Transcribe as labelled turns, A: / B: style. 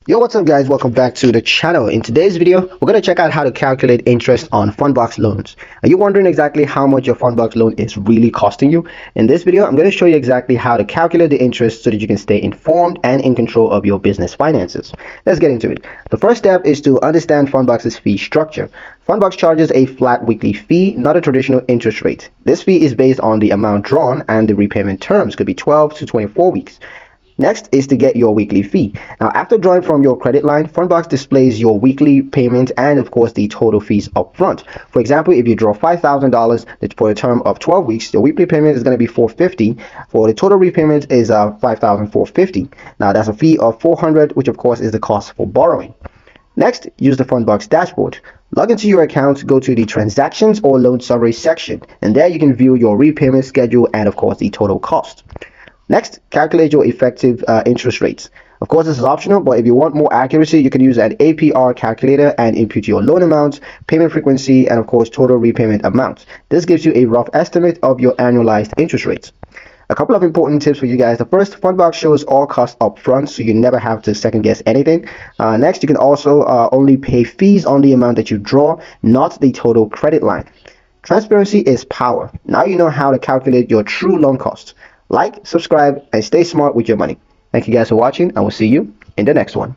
A: Yo, what's up guys? Welcome back to the channel. In today's video, we're going to check out how to calculate interest on Fundbox loans. Are you wondering exactly how much your Fundbox loan is really costing you? In this video, I'm going to show you exactly how to calculate the interest so that you can stay informed and in control of your business finances. Let's get into it. The first step is to understand Fundbox's fee structure. Fundbox charges a flat weekly fee, not a traditional interest rate. This fee is based on the amount drawn and the repayment terms could be 12 to 24 weeks. Next is to get your weekly fee. Now, after drawing from your credit line, Fundbox displays your weekly payment and, of course, the total fees up front. For example, if you draw $5,000 for a term of 12 weeks, your weekly payment is going to be $450. For the total repayment is $5,450. Now, that's a fee of $400, which, of course, is the cost for borrowing. Next, use the Fundbox dashboard. Log into your account, go to the transactions or loan summary section, and there you can view your repayment schedule and, of course, the total cost. Next, calculate your effective interest rates. Of course, this is optional, but if you want more accuracy, you can use an APR calculator and input your loan amount, payment frequency, and of course, total repayment amount. This gives you a rough estimate of your annualized interest rates. A couple of important tips for you guys. The first, Fundbox shows all costs up front, so you never have to second guess anything. Next, you can also only pay fees on the amount that you draw, not the total credit line. Transparency is power. Now you know how to calculate your true loan costs. Like, subscribe, and stay smart with your money. Thank you guys for watching, and we'll see you in the next one.